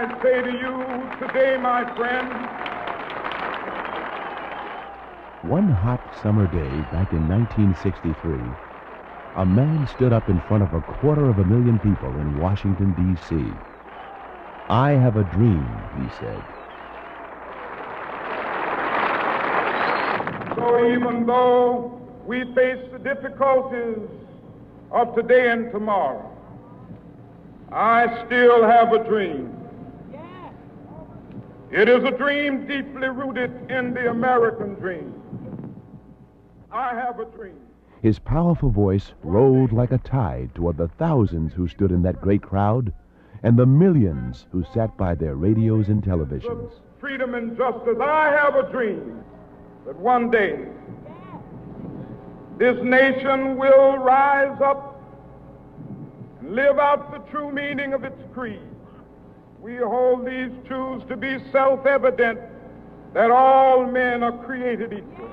I say to you today, my friend, one hot summer day back in 1963, a man stood up in front of 250,000 people in Washington, D.C. "I have a dream," he said. so even though we face the difficulties of today and tomorrow, I still have a dream. It is a dream deeply rooted in the American dream. I have a dream. His powerful voice rolled like a tide toward the thousands who stood in that great crowd and the millions who sat by their radios and televisions. Freedom and justice. I have a dream that one day this nation will rise up and live out the true meaning of its creed. We hold these truths to be self-evident, that all men are created equal.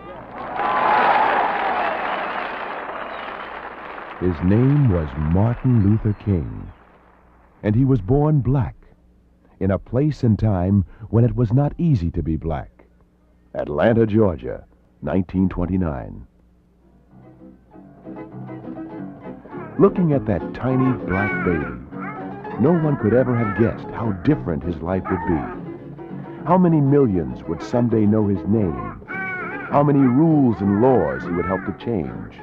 His name was Martin Luther King, and he was born black in a place and time when it was not easy to be black. Atlanta, Georgia, 1929. Looking at that tiny black baby, no one could ever have guessed how different his life would be. How many millions would someday know his name? How many rules and laws he would help to change?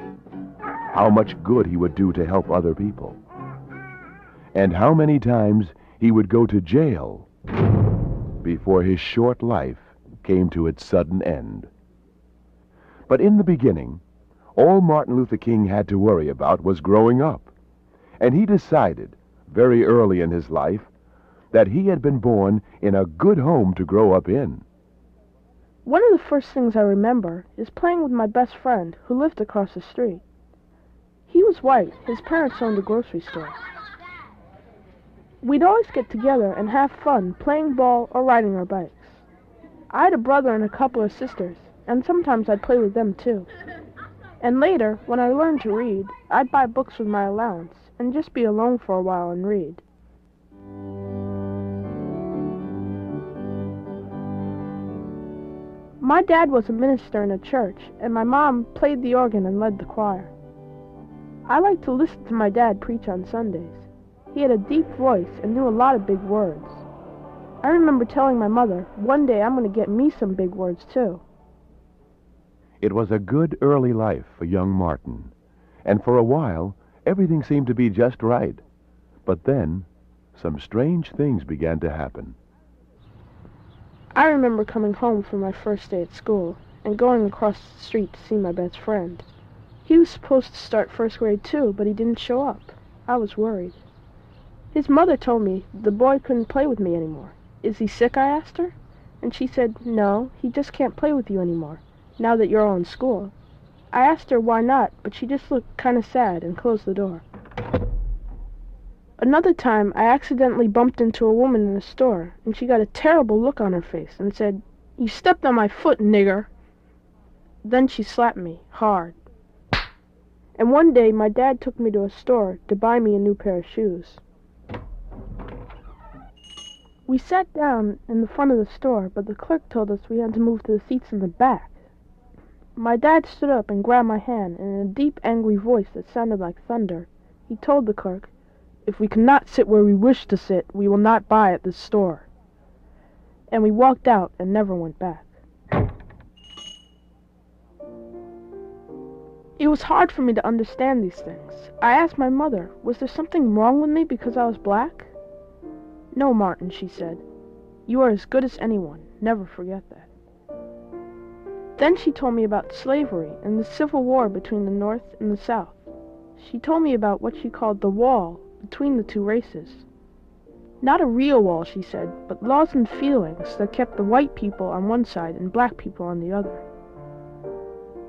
How much good he would do to help other people? And how many times he would go to jail before his short life came to its sudden end. But in the beginning, all Martin Luther King had to worry about was growing up. And he decided, very early in his life, that he had been born in a good home to grow up in. One of the first things I remember is playing with my best friend who lived across the street. He was white. His parents owned a grocery store. We'd always get together and have fun playing ball or riding our bikes. I had a brother and a couple of sisters, and sometimes I'd play with them too. And later, when I learned to read, I'd buy books with my allowance and just be alone for a while and read. My dad was a minister in a church, and my mom played the organ and led the choir. I liked to listen to my dad preach on Sundays. He had a deep voice and knew a lot of big words. I remember telling my mother, one day I'm going to get me some big words too. It was a good early life for young Martin, and for a while, everything seemed to be just right. But then, some strange things began to happen. I remember coming home from my first day at school and going across the street to see my best friend. He was supposed to start first grade too, but he didn't show up. I was worried. His mother told me the boy couldn't play with me anymore. "Is he sick?" I asked her. And she said, "No, he just can't play with you anymore, now that you're all in school." I asked her why not, but she just looked kind of sad and closed the door. Another time, I accidentally bumped into a woman in a store, and she got a terrible look on her face and said, "You stepped on my foot, nigger." Then she slapped me, hard. And one day, my dad took me to a store to buy me a new pair of shoes. We sat down in the front of the store, but the clerk told us we had to move to the seats in the back. My dad stood up and grabbed my hand, and in a deep, angry voice that sounded like thunder, he told the clerk, "If we cannot sit where we wish to sit, we will not buy at this store." And we walked out and never went back. It was hard for me to understand these things. I asked my mother, was there something wrong with me because I was black? "No, Martin," she said. "You are as good as anyone. Never forget that." Then she told me about slavery and the Civil War between the North and the South. She told me about what she called the wall between the two races. Not a real wall, she said, but laws and feelings that kept the white people on one side and black people on the other.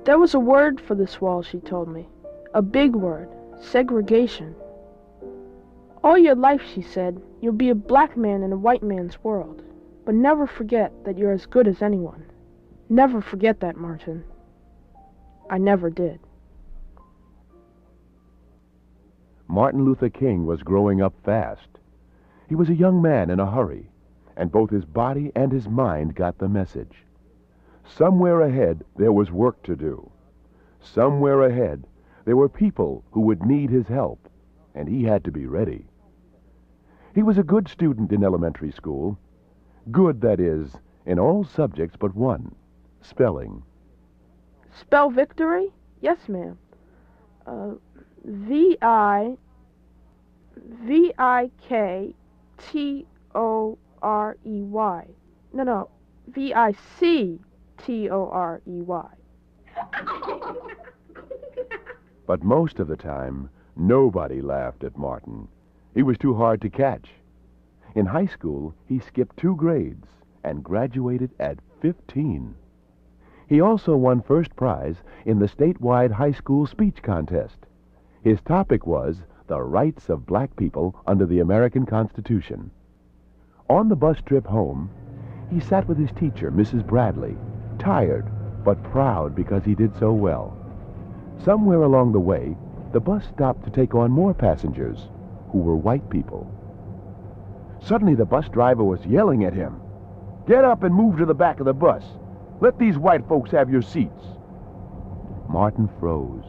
There was a word for this wall, she told me. A big word. Segregation. All your life, she said, you'll be a black man in a white man's world. But never forget that you're as good as anyone. Never forget that, Martin. I never did. Martin Luther King was growing up fast. He was a young man in a hurry, and both his body and his mind got the message. Somewhere ahead, there was work to do. Somewhere ahead, there were people who would need his help, and he had to be ready. He was a good student in elementary school. Good, that is, in all subjects but one, spelling. Spell victory? Yes, ma'am. Victorey. No, Victorey. But most of the time, nobody laughed at Martin. He was too hard to catch. In high school, he skipped 2 grades and graduated at 15. He also won first prize in the statewide high school speech contest. His topic was the rights of black people under the American Constitution. On the bus trip home, he sat with his teacher, Mrs. Bradley, tired but proud because he did so well. Somewhere along the way, the bus stopped to take on more passengers, who were white people. Suddenly the bus driver was yelling at him, "Get up and move to the back of the bus. Let these white folks have your seats." Martin froze.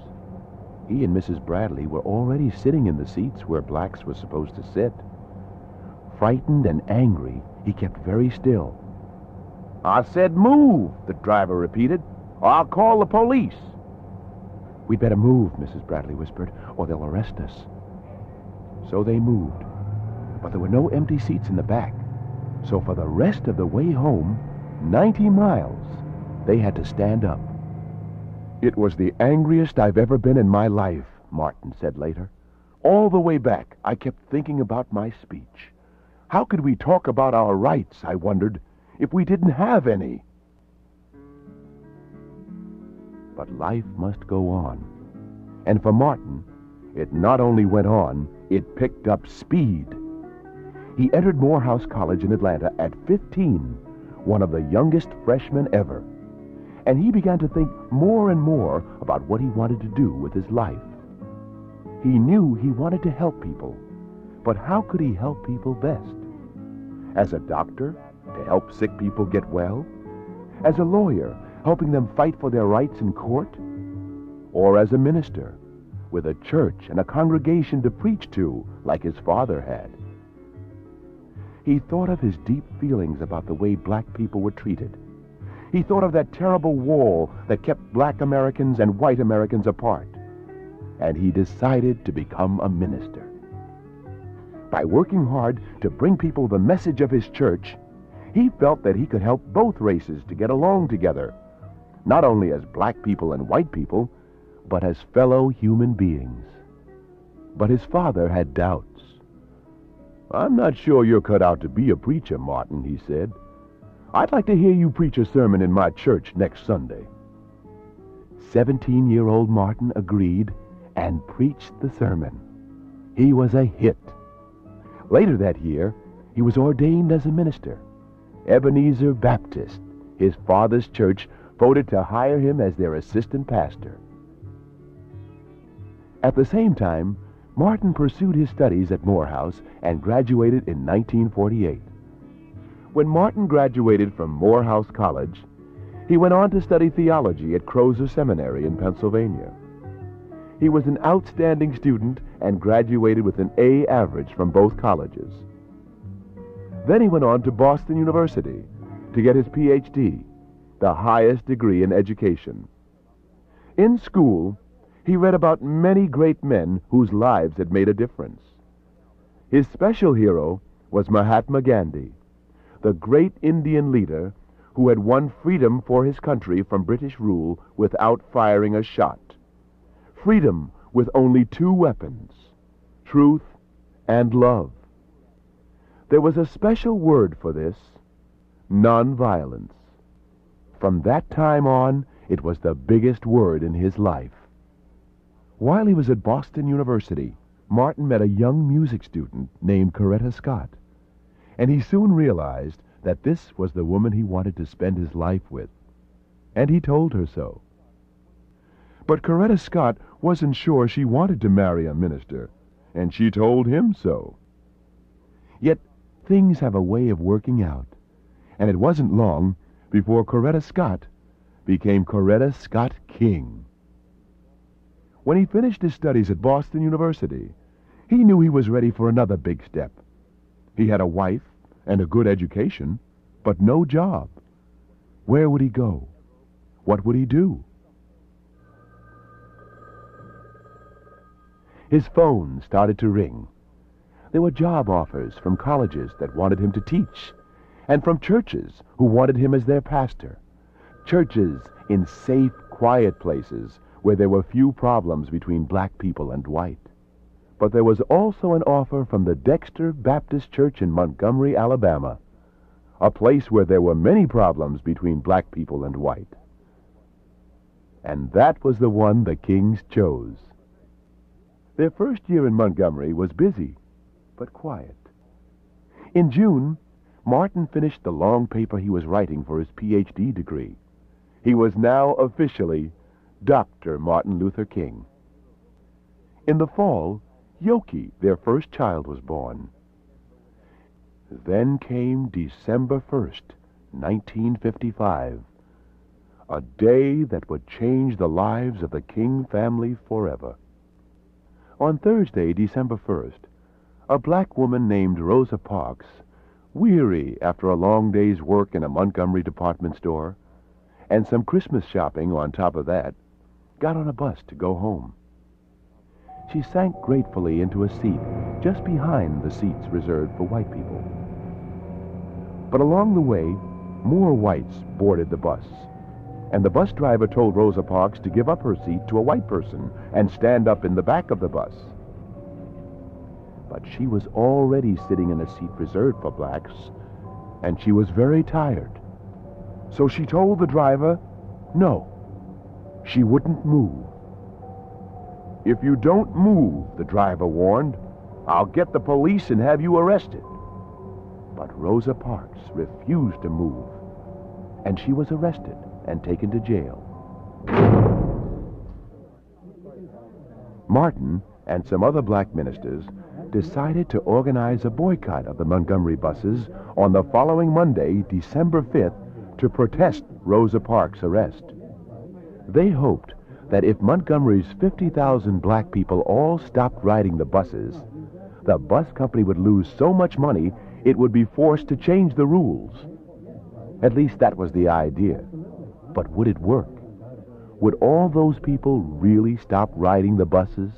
He and Mrs. Bradley were already sitting in the seats where blacks were supposed to sit. Frightened and angry, he kept very still. "I said move," the driver repeated, "or I'll call the police." "We'd better move," Mrs. Bradley whispered, "or they'll arrest us." So they moved, but there were no empty seats in the back. So for the rest of the way home, 90 miles, they had to stand up. "It was the angriest I've ever been in my life," Martin said later. "All the way back, I kept thinking about my speech. How could we talk about our rights, I wondered, if we didn't have any?" But life must go on. And for Martin, it not only went on, it picked up speed. He entered Morehouse College in Atlanta at 15, one of the youngest freshmen ever. And he began to think more and more about what he wanted to do with his life. He knew he wanted to help people, but how could he help people best? As a doctor, to help sick people get well? As a lawyer, helping them fight for their rights in court? Or as a minister, with a church and a congregation to preach to, like his father had? He thought of his deep feelings about the way black people were treated. He thought of that terrible wall that kept black Americans and white Americans apart. And he decided to become a minister. By working hard to bring people the message of his church, he felt that he could help both races to get along together, not only as black people and white people, but as fellow human beings. But his father had doubts. "I'm not sure you're cut out to be a preacher, Martin," he said. "I'd like to hear you preach a sermon in my church next Sunday." 17-year-old Martin agreed and preached the sermon. He was a hit. Later that year, he was ordained as a minister. Ebenezer Baptist, his father's church, voted to hire him as their assistant pastor. At the same time, Martin pursued his studies at Morehouse and graduated in 1948. When Martin graduated from Morehouse College, he went on to study theology at Crozer Seminary in Pennsylvania. He was an outstanding student and graduated with an A average from both colleges. Then he went on to Boston University to get his Ph.D., the highest degree in education. In school, he read about many great men whose lives had made a difference. His special hero was Mahatma Gandhi, the great Indian leader who had won freedom for his country from British rule without firing a shot. Freedom with only 2 weapons, truth and love. There was a special word for this, nonviolence. From that time on, it was the biggest word in his life. While he was at Boston University, Martin met a young music student named Coretta Scott, and he soon realized that this was the woman he wanted to spend his life with, and he told her so. But Coretta Scott wasn't sure she wanted to marry a minister, and she told him so. Yet Things have a way of working out, and it wasn't long before Coretta Scott became Coretta Scott King. When he finished his studies at Boston University, he knew he was ready for another big step. He had a wife and a good education, but no job. Where would he go? What would he do? His phone started to ring. There were job offers from colleges that wanted him to teach, and from churches who wanted him as their pastor. Churches in safe, quiet places where there were few problems between black people and white. But there was also an offer from the Dexter Baptist Church in Montgomery, Alabama, a place where there were many problems between black people and white. And that was the one the Kings chose. Their first year in Montgomery was busy, but quiet. In June, Martin finished the long paper he was writing for his Ph.D. degree. He was now officially Dr. Martin Luther King. In the fall, Yoki, their first child, was born. Then came December 1st, 1955, a day that would change the lives of the King family forever. On Thursday, December 1st, a black woman named Rosa Parks, weary after a long day's work in a Montgomery department store, and some Christmas shopping on top of that, got on a bus to go home. She sank gratefully into a seat just behind the seats reserved for white people. But along the way, more whites boarded the bus, and the bus driver told Rosa Parks to give up her seat to a white person and stand up in the back of the bus. But she was already sitting in a seat reserved for blacks, and she was very tired. So she told the driver, no, she wouldn't move. If you don't move, the driver warned, I'll get the police and have you arrested. But Rosa Parks refused to move, and she was arrested and taken to jail. Martin and some other black ministers decided to organize a boycott of the Montgomery buses on the following Monday, December 5th, to protest Rosa Parks' arrest. They hoped that if Montgomery's 50,000 black people all stopped riding the buses, the bus company would lose so much money it would be forced to change the rules. At least that was the idea. But would it work? Would all those people really stop riding the buses?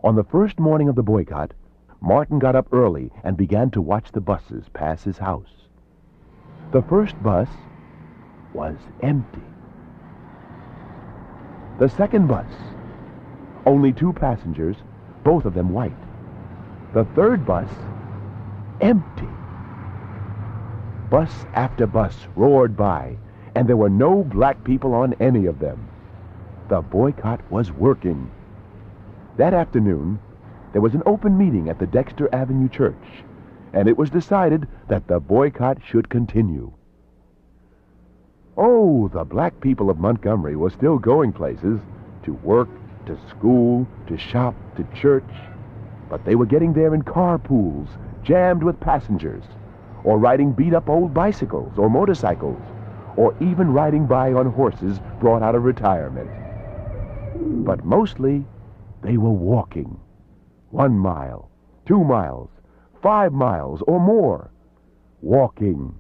On the first morning of the boycott, Martin got up early and began to watch the buses pass his house. The first bus was empty. The second bus, only 2 passengers, both of them white. The third bus, empty. Bus after bus roared by, and there were no black people on any of them. The boycott was working. That afternoon, there was an open meeting at the Dexter Avenue Church, and it was decided that the boycott should continue. Oh, the black people of Montgomery were still going places, to work, to school, to shop, to church, but they were getting there in carpools, jammed with passengers, or riding beat-up old bicycles or motorcycles, or even riding by on horses brought out of retirement. But mostly, they were walking. 1 mile, 2 miles, 5 miles or more. Walking.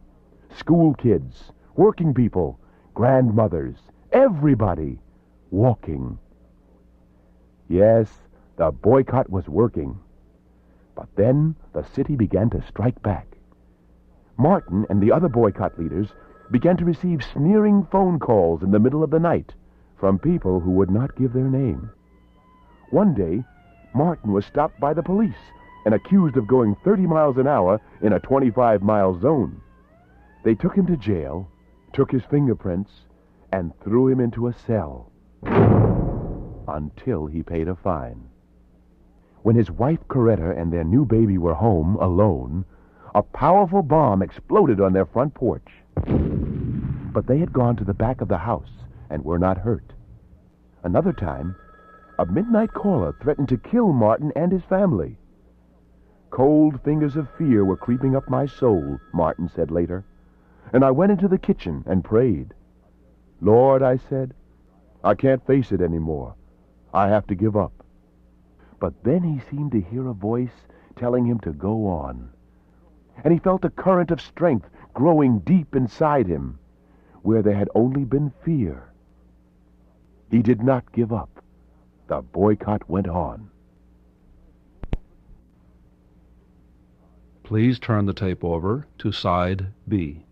School kids, working people, grandmothers, everybody walking. Yes, the boycott was working. But then the city began to strike back. Martin and the other boycott leaders began to receive sneering phone calls in the middle of the night from people who would not give their name. One day, Martin was stopped by the police and accused of going 30 miles an hour in a 25-mile zone. They took him to jail, took his fingerprints, and threw him into a cell until he paid a fine. When his wife Coretta and their new baby were home alone, a powerful bomb exploded on their front porch. But they had gone to the back of the house and were not hurt. Another time, a midnight caller threatened to kill Martin and his family. Cold fingers of fear were creeping up my soul, Martin said later, and I went into the kitchen and prayed. Lord, I said, I can't face it anymore. I have to give up. But then he seemed to hear a voice telling him to go on. And he felt a current of strength growing deep inside him, where there had only been fear. He did not give up. The boycott went on. Please turn the tape over to side B.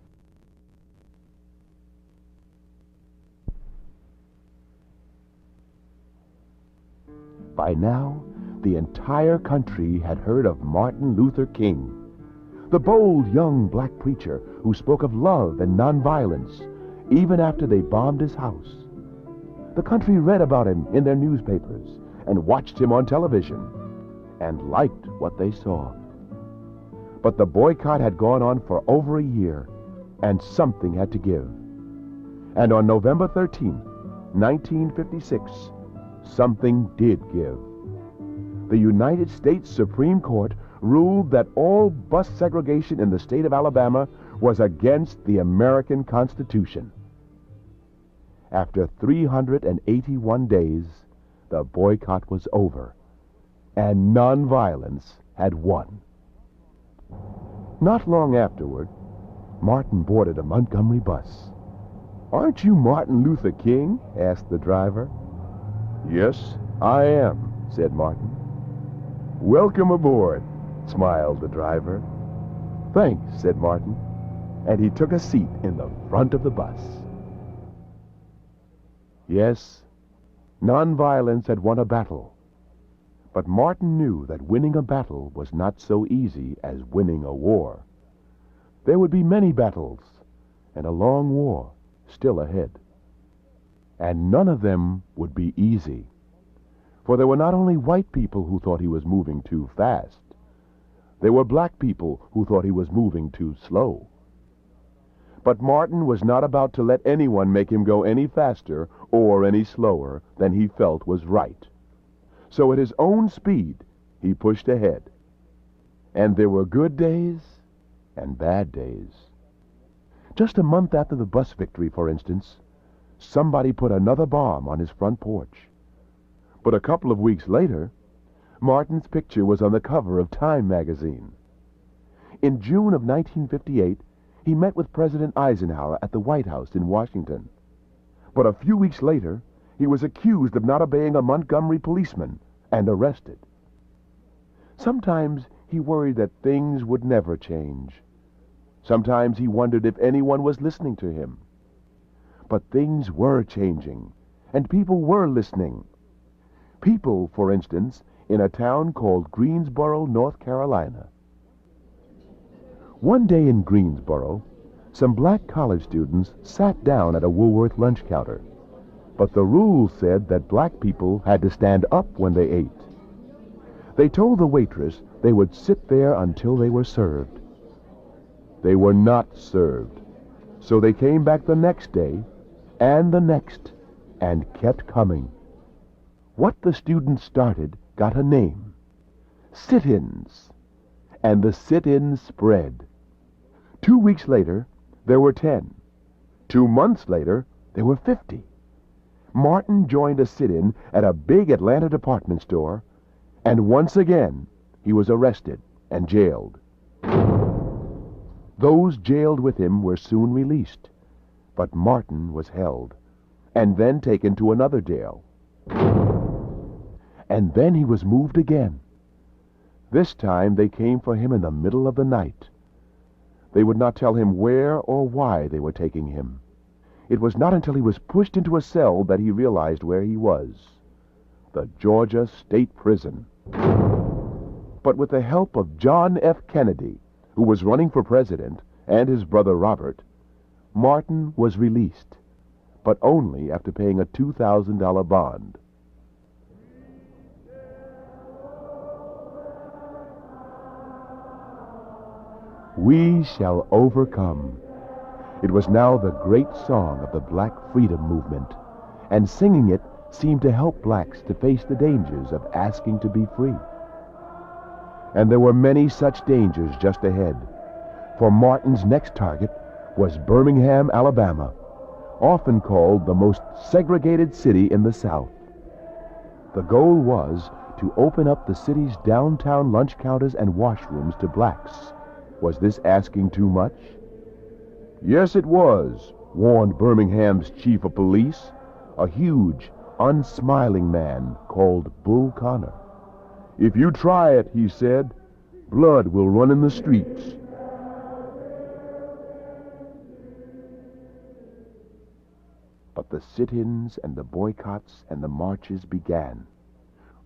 By now, the entire country had heard of Martin Luther King, the bold young black preacher who spoke of love and nonviolence even after they bombed his house. The country read about him in their newspapers and watched him on television and liked what they saw. But the boycott had gone on for over a year, and something had to give. And on November 13, 1956, something did give. The United States Supreme Court ruled that all bus segregation in the state of Alabama was against the American Constitution. After 381 days, the boycott was over, and nonviolence had won. Not long afterward, Martin boarded a Montgomery bus. "Aren't you Martin Luther King?" asked the driver. "Yes, I am," said Martin. "Welcome aboard," smiled the driver. "Thanks," said Martin, and he took a seat in the front of the bus. Yes, nonviolence had won a battle, but Martin knew that winning a battle was not so easy as winning a war. There would be many battles, and a long war still ahead. And none of them would be easy, for there were not only white people who thought he was moving too fast, there were black people who thought he was moving too slow. But Martin was not about to let anyone make him go any faster or any slower than he felt was right. So at his own speed, he pushed ahead. And there were good days and bad days. Just a month after the bus victory, for instance, somebody put another bomb on his front porch. But a couple of weeks later, Martin's picture was on the cover of Time magazine. In June of 1958, he met with President Eisenhower at the White House in Washington. But a few weeks later, he was accused of not obeying a Montgomery policeman and arrested. Sometimes he worried that things would never change. Sometimes he wondered if anyone was listening to him. But things were changing, and people were listening. People, for instance, in a town called Greensboro, North Carolina. One day in Greensboro, some black college students sat down at a Woolworth lunch counter. But the rules said that black people had to stand up when they ate. They told the waitress they would sit there until they were served. They were not served, so they came back the next day, and the next, and kept coming. What the students started got a name: sit-ins. And the sit-ins spread. 2 weeks later, there were 10. 2 months later, there were 50. Martin joined a sit-in at a big Atlanta department store, and once again, he was arrested and jailed. Those jailed with him were soon released, but Martin was held, and then taken to another jail. And then he was moved again. This time they came for him in the middle of the night. They would not tell him where or why they were taking him. It was not until he was pushed into a cell that he realized where he was: the Georgia State Prison. But with the help of John F. Kennedy, who was running for president, and his brother Robert, Martin was released, but only after paying a $2,000 bond. We shall overcome. It was now the great song of the Black Freedom Movement, and singing it seemed to help blacks to face the dangers of asking to be free. And there were many such dangers just ahead. For Martin's next target was Birmingham, Alabama, often called the most segregated city in the South. The goal was to open up the city's downtown lunch counters and washrooms to blacks. Was this asking too much? Yes, it was, warned Birmingham's chief of police, a huge, unsmiling man called Bull Connor. If you try it, he said, blood will run in the streets. But the sit-ins and the boycotts and the marches began.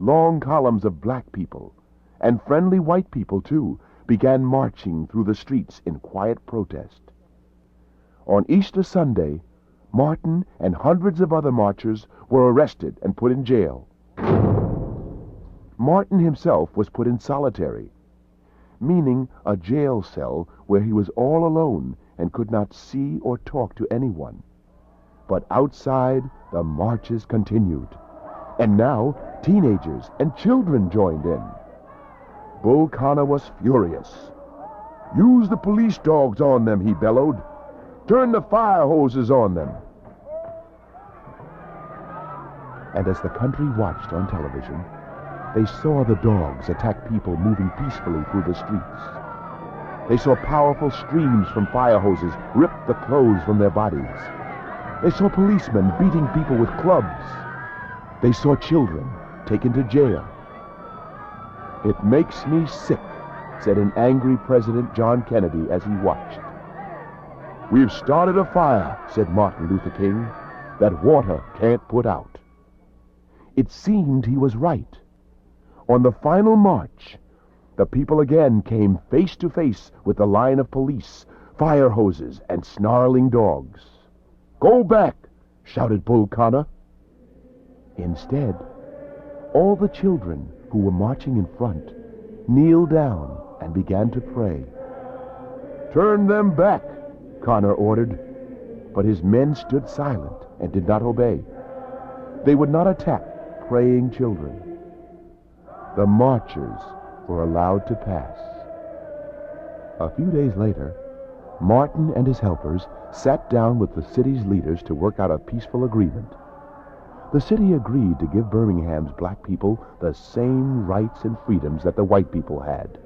Long columns of black people, and friendly white people too, began marching through the streets in quiet protest. On Easter Sunday, Martin and hundreds of other marchers were arrested and put in jail. Martin himself was put in solitary, meaning a jail cell where he was all alone and could not see or talk to anyone. But outside, the marches continued, and now teenagers and children joined in. Bull Connor was furious. Use the police dogs on them, he bellowed. Turn the fire hoses on them. And as the country watched on television, they saw the dogs attack people moving peacefully through the streets. They saw powerful streams from fire hoses rip the clothes from their bodies. They saw policemen beating people with clubs. They saw children taken to jail. It makes me sick, said an angry President John Kennedy as he watched. We've started a fire, said Martin Luther King, that water can't put out. It seemed he was right. On the final march, the people again came face to face with the line of police, fire hoses, and snarling dogs. Go back, shouted Bull Connor. Instead, all the children who were marching in front kneeled down and began to pray. Turn them back, Connor ordered, but his men stood silent and did not obey. They would not attack praying children. The marchers were allowed to pass. A few days later, Martin and his helpers sat down with the city's leaders to work out a peaceful agreement. The city agreed to give Birmingham's black people the same rights and freedoms that the white people had.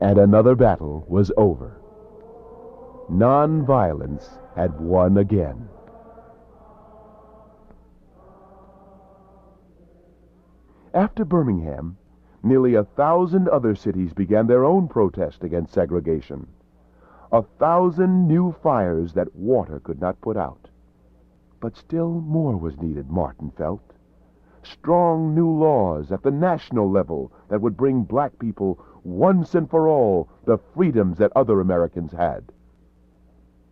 And another battle was over. Nonviolence had won again. After Birmingham, nearly 1,000 other cities began their own protest against segregation. 1,000 new fires that water could not put out. But still more was needed, Martin felt. Strong new laws at the national level that would bring black people once and for all the freedoms that other Americans had.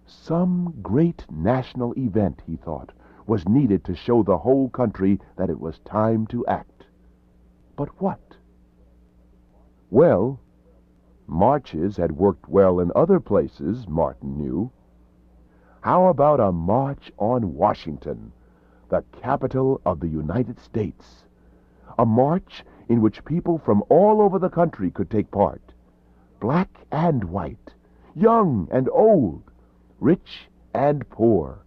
Some great national event, he thought, was needed to show the whole country that it was time to act. But what? Well, marches had worked well in other places, Martin knew. How about a march on Washington, the capital of the United States? A march in which people from all over the country could take part. Black and white, young and old, rich and poor.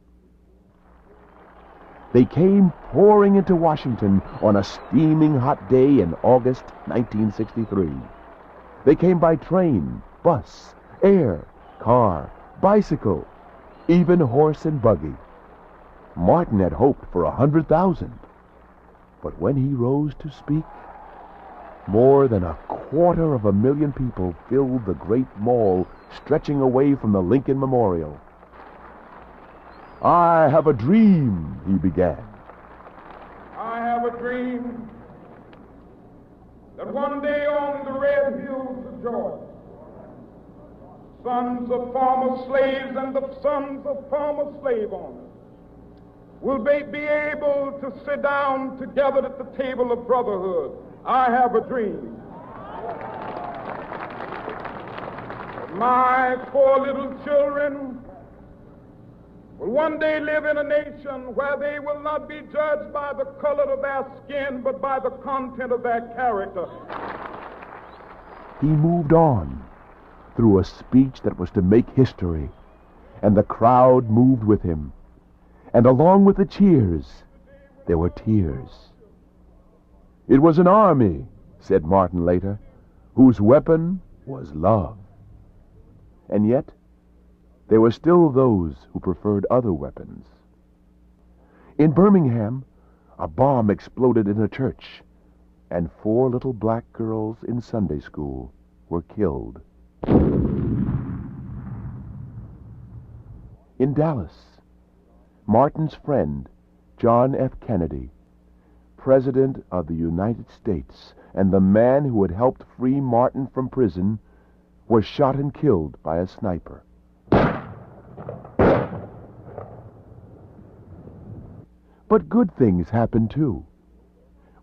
They came pouring into Washington on a steaming hot day in August 1963. They came by train, bus, air, car, bicycle, even horse and buggy. Martin had hoped for 100,000. But when he rose to speak, more than 250,000 people filled the great mall stretching away from the Lincoln Memorial. I have a dream, he began. I have a dream that one day on the red hills of Georgia, sons of former slaves and the sons of former slave owners will be able to sit down together at the table of brotherhood. I have a dream. My 4 little children will one day live in a nation where they will not be judged by the color of their skin, but by the content of their character. he moved on through a speech that was to make history, and the crowd moved with him. And along with the cheers, there were tears. "It was an army," said Martin later, "whose weapon was love." And yet, there were still those who preferred other weapons. In Birmingham, a bomb exploded in a church, and 4 little black girls in Sunday school were killed. In Dallas, Martin's friend, John F. Kennedy, President of the United States, and the man who had helped free Martin from prison, was shot and killed by a sniper. But good things happened too.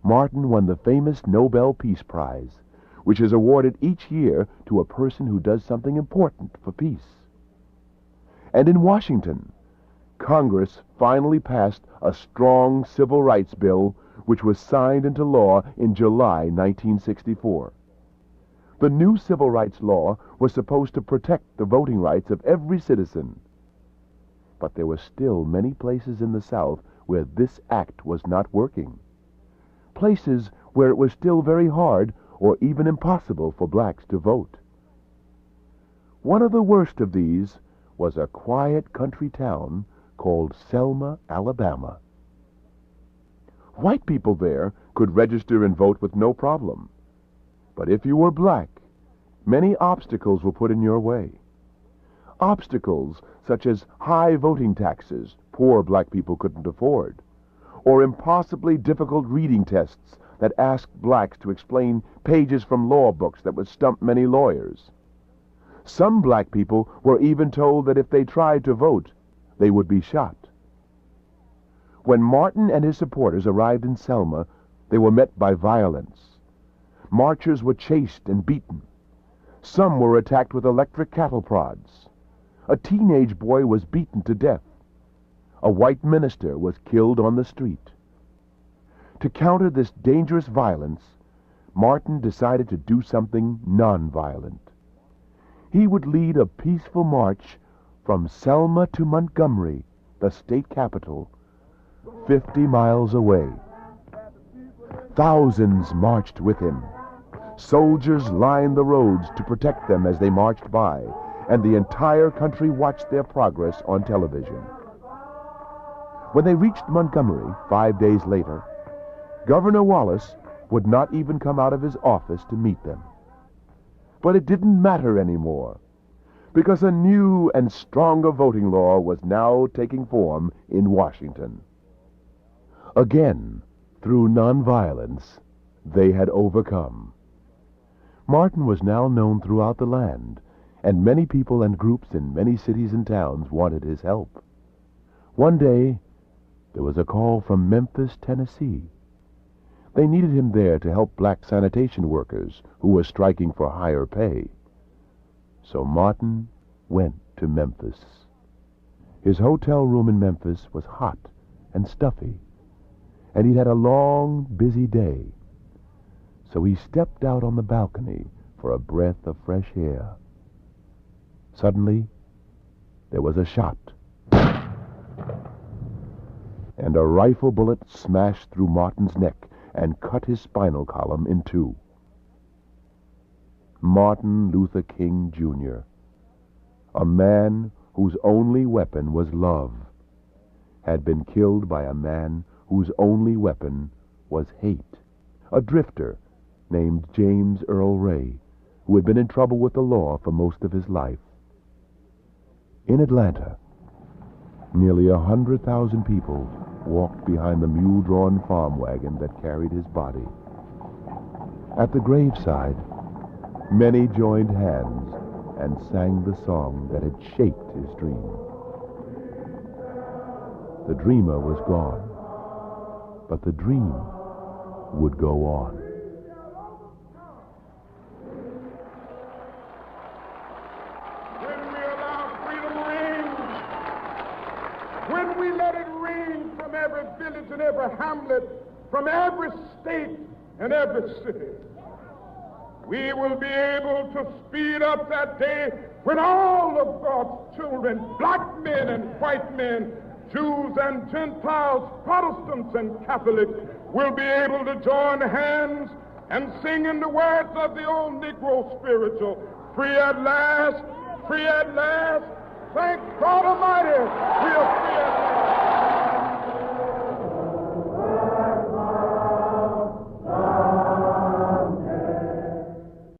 Martin won the famous Nobel Peace Prize, which is awarded each year to a person who does something important for peace. And in Washington, Congress finally passed a strong civil rights bill which was signed into law in July 1964. The new civil rights law was supposed to protect the voting rights of every citizen. But there were still many places in the South where this act was not working. Places where it was still very hard or even impossible for blacks to vote. One of the worst of these was a quiet country town called Selma, Alabama. White people there could register and vote with no problem. But if you were black, many obstacles were put in your way. Obstacles such as high voting taxes poor black people couldn't afford, or impossibly difficult reading tests that asked blacks to explain pages from law books that would stump many lawyers. Some black people were even told that if they tried to vote, they would be shot. When Martin and his supporters arrived in Selma, they were met by violence. Marchers were chased and beaten. Some were attacked with electric cattle prods. A teenage boy was beaten to death. A white minister was killed on the street. To counter this dangerous violence, Martin decided to do something non-violent. He would lead a peaceful march from Selma to Montgomery, the state capital, 50 miles away. Thousands marched with him. Soldiers lined the roads to protect them as they marched by, and the entire country watched their progress on television. When they reached Montgomery 5 days later, Governor Wallace would not even come out of his office to meet them. But it didn't matter anymore, because a new and stronger voting law was now taking form in Washington. Again, through nonviolence, they had overcome. Martin was now known throughout the land, and many people and groups in many cities and towns wanted his help. One day, there was a call from Memphis, Tennessee. They needed him there to help black sanitation workers who were striking for higher pay. So Martin went to Memphis. His hotel room in Memphis was hot and stuffy, and he'd had a long, busy day. So he stepped out on the balcony for a breath of fresh air. Suddenly, there was a shot, and a rifle bullet smashed through Martin's neck and cut his spinal column in two. Martin Luther King, Jr., a man whose only weapon was love, had been killed by a man whose only weapon was hate. A drifter named James Earl Ray, who had been in trouble with the law for most of his life. In Atlanta, nearly 100,000 people walked behind the mule-drawn farm wagon that carried his body. At the graveside, many joined hands and sang the song that had shaped his dream. The dreamer was gone, but the dream would go on. When we allow freedom ring, when we let it ring from every village and every hamlet, from every state and every city, we will be able to speed up that day when all of God's children, black men and white men, Jews and Gentiles, Protestants and Catholics, will be able to join hands and sing in the words of the old Negro spiritual, free at last, thank God Almighty, we are